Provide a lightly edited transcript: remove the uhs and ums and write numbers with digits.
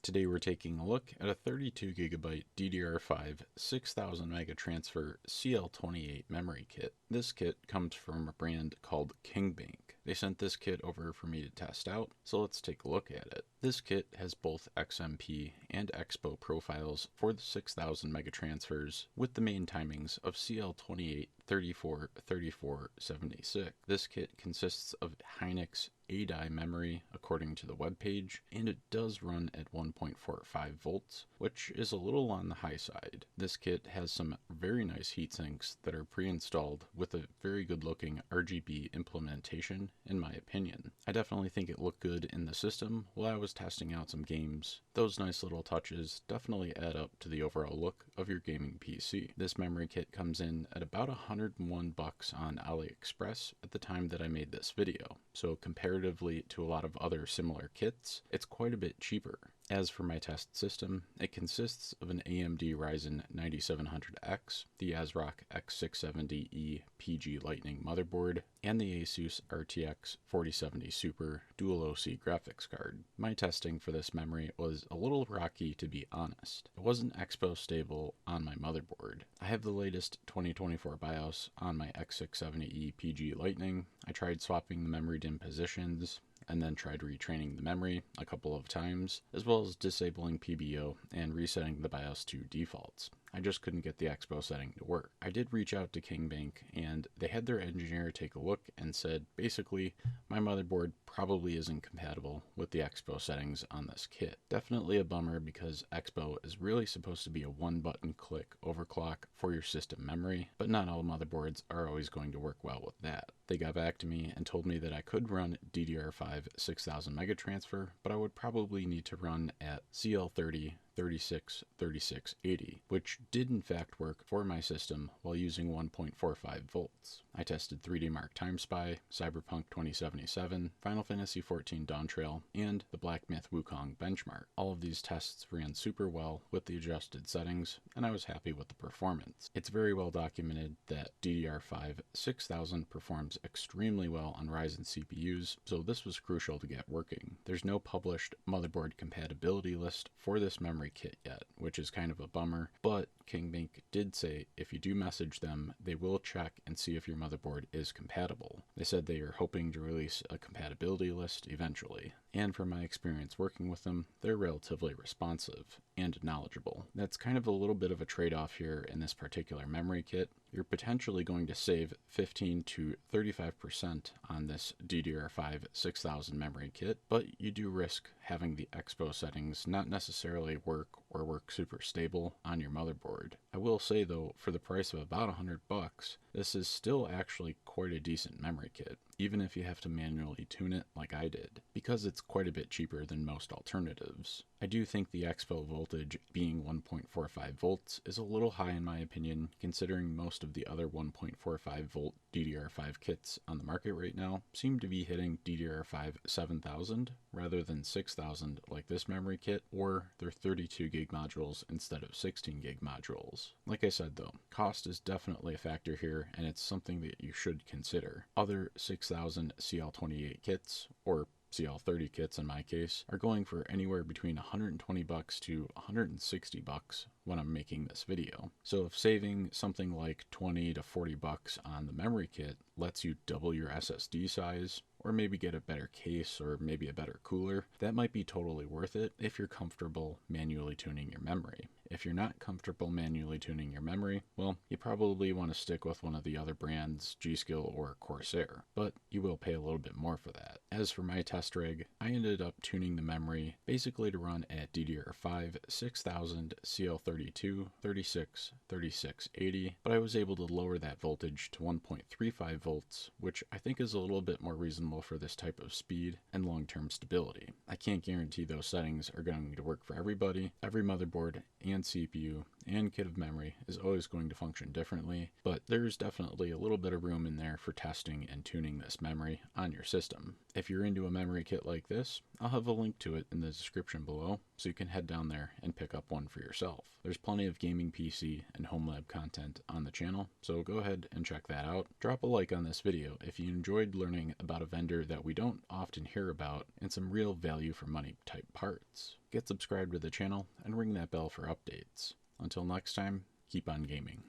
Today we're taking a look at a 32GB DDR5 6000 megatransfer CL28 memory kit. This kit comes from a brand called KingBank. They sent this kit over for me to test out, so let's take a look at it. This kit has both XMP and EXPO profiles for the 6000 megatransfers with the main timings of CL28, 34, 34, 76. This kit consists of Hynix A die memory according to the webpage, and it does run at 1.45 volts, which is a little on the high side. This kit has some very nice heatsinks that are pre-installed with a very good looking RGB implementation, in my opinion. I definitely think it looked good in the system while I was testing out some games. Those nice little touches definitely add up to the overall look of your gaming PC. This memory kit comes in at about $101 on Aliexpress at the time that I made this video, so comparatively to a lot of other similar kits, it's quite a bit cheaper. As for my test system, it consists of an AMD Ryzen 9700X, the AsRock X679E PG Lightning motherboard, and the Asus RTX 4070 Super Dual OC graphics card. My testing for this memory was a little rocky, to be honest. It wasn't EXPO stable on my motherboard. I have the latest 2024 BIOS on my X679E PG Lightning. I tried swapping the memory DIMM positions, and then tried retraining the memory a couple of times, as well as disabling PBO and resetting the BIOS to defaults. I just couldn't get the EXPO setting to work. I did reach out to KingBank, and they had their engineer take a look and said, basically, my motherboard probably isn't compatible with the EXPO settings on this kit. Definitely a bummer, because EXPO is really supposed to be a one-button click overclock for your system memory, but not all motherboards are always going to work well with that. They got back to me and told me that I could run DDR5 6000 megatransfer, but I would probably need to run at CL30, 36, 3680, which did in fact work for my system while using 1.45 volts. I tested 3D Mark Time Spy, Cyberpunk 2077, Final Fantasy XIV Dawntrail, and the Black Myth Wukong benchmark. All of these tests ran super well with the adjusted settings, and I was happy with the performance. It's very well documented that DDR5 6000 performs extremely well on Ryzen CPUs, so this was crucial to get working. There's no published motherboard compatibility list for this memory kit yet, which is kind of a bummer, but KingBank did say if you do message them, they will check and see if your motherboard is compatible. They said they are hoping to release a compatibility list eventually, and from my experience working with them, they're relatively responsive and knowledgeable. That's kind of a little bit of a trade-off here in this particular memory kit. You're potentially going to save 15 to 35% on this DDR5 6000 memory kit, but you do risk having the EXPO settings not necessarily work or work super stable on your motherboard. I will say though, for the price of about $100, this is still actually quite a decent memory kit, even if you have to manually tune it like I did, because it's quite a bit cheaper than most alternatives. I do think the EXPO voltage being 1.45 volts is a little high in my opinion, considering most of the other 1.45 volt DDR5 kits on the market right now seem to be hitting DDR5 7000 rather than 6000 like this memory kit, or they're 32 gig modules instead of 16 gig modules. Like I said though, cost is definitely a factor here, and it's something that you should consider. Other 6000 CL28 kits, or CL30 kits in my case, are going for anywhere between $120 to $160 when I'm making this video. So if saving something like $20 to $40 on the memory kit lets you double your SSD size, or maybe get a better case, or maybe a better cooler, that might be totally worth it if you're comfortable manually tuning your memory. If you're not comfortable manually tuning your memory, well, you probably want to stick with one of the other brands, G.Skill or Corsair, but you will pay a little bit more for that. As for my test rig, I ended up tuning the memory basically to run at DDR5 6000 CL32, 36, 3680, but I was able to lower that voltage to 1.35 volts, which I think is a little bit more reasonable for this type of speed and long-term stability. I can't guarantee those settings are going to work for everybody, every motherboard and CPU and kit of memory is always going to function differently, but there's definitely a little bit of room in there for testing and tuning this memory on your system. If you're into a memory kit like this, I'll have a link to it in the description below, so you can head down there and pick up one for yourself. There's plenty of gaming PC and home lab content on the channel, so go ahead and check that out. Drop a like on this video if you enjoyed learning about a vendor that we don't often hear about and some real value for money type parts. Get subscribed to the channel and ring that bell for updates. Until next time, keep on gaming.